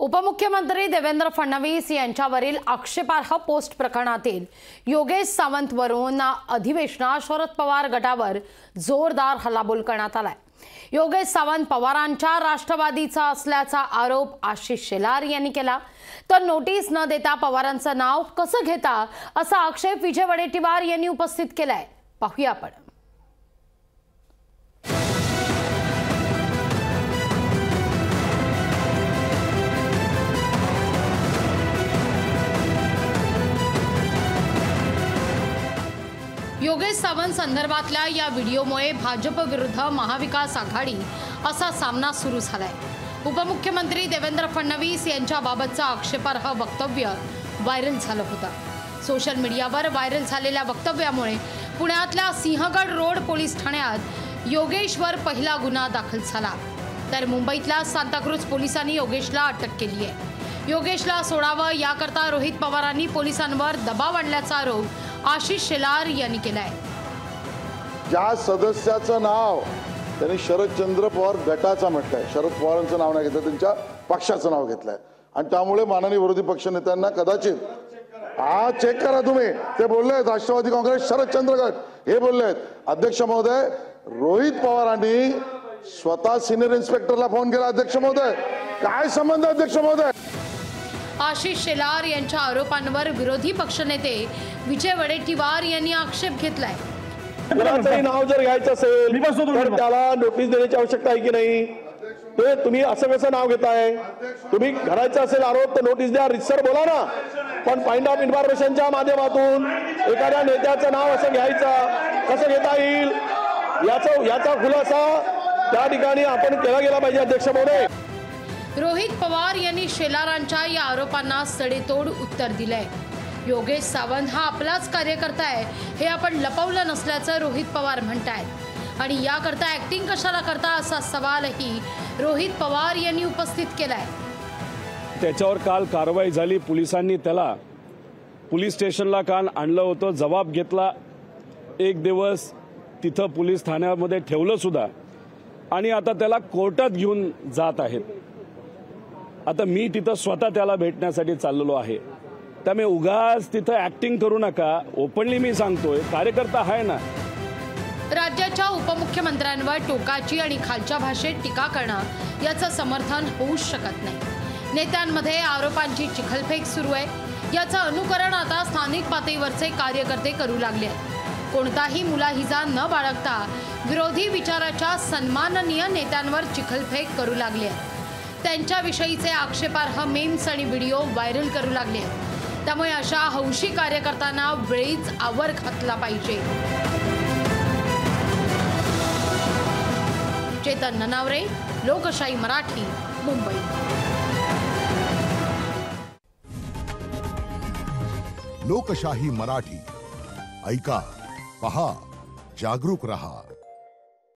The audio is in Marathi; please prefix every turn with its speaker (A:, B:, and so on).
A: उपमुख्यमंत्री देवेंद्र फडणवीस यांच्यावरील आक्षेपार्ह पोस्ट प्रकरणातील योगेश सावंतवरून अधिवेशनात शरद पवार गटावर जोरदार हल्लाबोल करण्यात आलाय। योगेश सावंत पवारांच्या राष्ट्रवादीचा असल्याचा आरोप आशिष शेलार यांनी केला, तर नोटीस न देता पवारांचं नाव कसं घेता असा आक्षेप विजय वडेट्टीवार यांनी उपस्थित केलाय। पाहूया आपण। योगेश सावंत संदर्भातल्या या व्हिडिओमुळे भाजप विरुद्ध महाविकास आघाडी असा सामना सुरू झालाय। उपमुख्यमंत्री देवेंद्र फडणवीस यांच्याबाबतचं आक्षेपार्ह वक्तव्य व्हायरल झालं होतं। सोशल मीडियावर व्हायरल झालेल्या वक्तव्यामुळे पुण्यातल्या सिंहगड रोड पोलीस ठाण्यात योगेशवर पहिला गुन्हा दाखल झाला, तर मुंबईतल्या सांताक्रूज पोलिसांनी योगेशला अटक केली आहे। योगेशला सोडावं याकरता रोहित पवारांनी पोलिसांवर दबाव आणल्याचा आरोप आशिष शेलार यांनी केलाय।
B: ज्या सदस्याचं नाव त्यांनी शरदचंद्र पवार गटाचा म्हटलंय, शरद पवारांचं नाव नाही घेतलं, त्यांच्या पक्षाचं नाव घेतलंय आणि त्यामुळे माननीय विरोधी पक्षनेत्यांना कदाचित चेक करा तुम्ही, ते बोलले राष्ट्रवादी काँग्रेस शरदचंद्र गट हे बोलले। अध्यक्ष महोदय, रोहित पवारांनी स्वतः सिनियर इन्स्पेक्टरला फोन केला। अध्यक्ष महोदय, काय संबंध अध्यक्ष महोदय?
A: आशिष शेलार यांच्या आरोपांवर विरोधी पक्षनेते विजय वडेट्टीवार यांनी आक्षेप घेतलाय।
C: कोणाचंही नाव जर घ्यायचं असेल तर त्याला नोटीस देण्याची आवश्यकता आहे की नाही? ते तुम्ही असं कसं नाव घेताय? तुम्ही घरायचं असेल आरोप तर नोटीस द्या, रितसर बोला ना, पण पॉइंट ऑफ इन्फॉर्मेशनच्या माध्यमातून एखाद्या नेत्याचं नाव असं घ्यायचं कसं घेता येईल याचा खुलासा त्या ठिकाणी आपण केला गेला पाहिजे। अध्यक्ष महोदय,
A: रोहित पवार यांनी शेलारांच्या या आरोपांना सडेतोड उत्तर दिलंय। योगेश सावंत हा आपलाच कार्यकर्ता आहे हे आपण लपवलं नसल्याचं रोहित पवार म्हणतायत आणि याकरता ऍक्टिंग कशाला करता असा सवालही रोहित पवार यांनी उपस्थित केलाय।
D: त्याच्यावर काल कारवाई झाली, पोलिसांनी त्याला पोलीस स्टेशनला काल आणलं होतं, जबाब घेतला, एक दिवस तिथं पोलीस ठाण्यामध्ये ठेवलं सुद्धा आणि आता त्याला कोर्टात घेऊन जात आहेत। आता मी तिथं स्वतः त्याला भेटण्यासाठी चाललेलो आहे, त्यामुळे उगाच तिथं ऍक्टिंग करू नका। ओपनली मी सांगतोय, कार्यकर्ता आहे ना।
A: राज्याच्या उपमुख्यमंत्र्यांवर टोकाची आणि खालच्या भाषेत टीका करणं याचं समर्थन होऊच शकत नाही। नेत्यांमध्ये आरोपांची चिखलफेक सुरू आहे, याचं अनुकरण आता स्थानिक पातळीवरचे कार्यकर्ते करू लागले आहेत। कोणताही मुलाहिजा न बाळगता विरोधी विचाराच्या सन्माननीय नेत्यांवर चिखलफेक करू लागले आहेत। त्यांच्याविषयीचे आक्षेपार्ह मेम्स आणि व्हिडिओ व्हायरल करू लागले आहेत, त्यामुळे अशा हौशी कार्यकर्त्यांना वेळीच आवर घातला पाहिजे। चेतन ननावरे, लोकशाही मराठी, मुंबई।
E: लोकशाही मराठी ऐका, पहा, जागरूक रहा।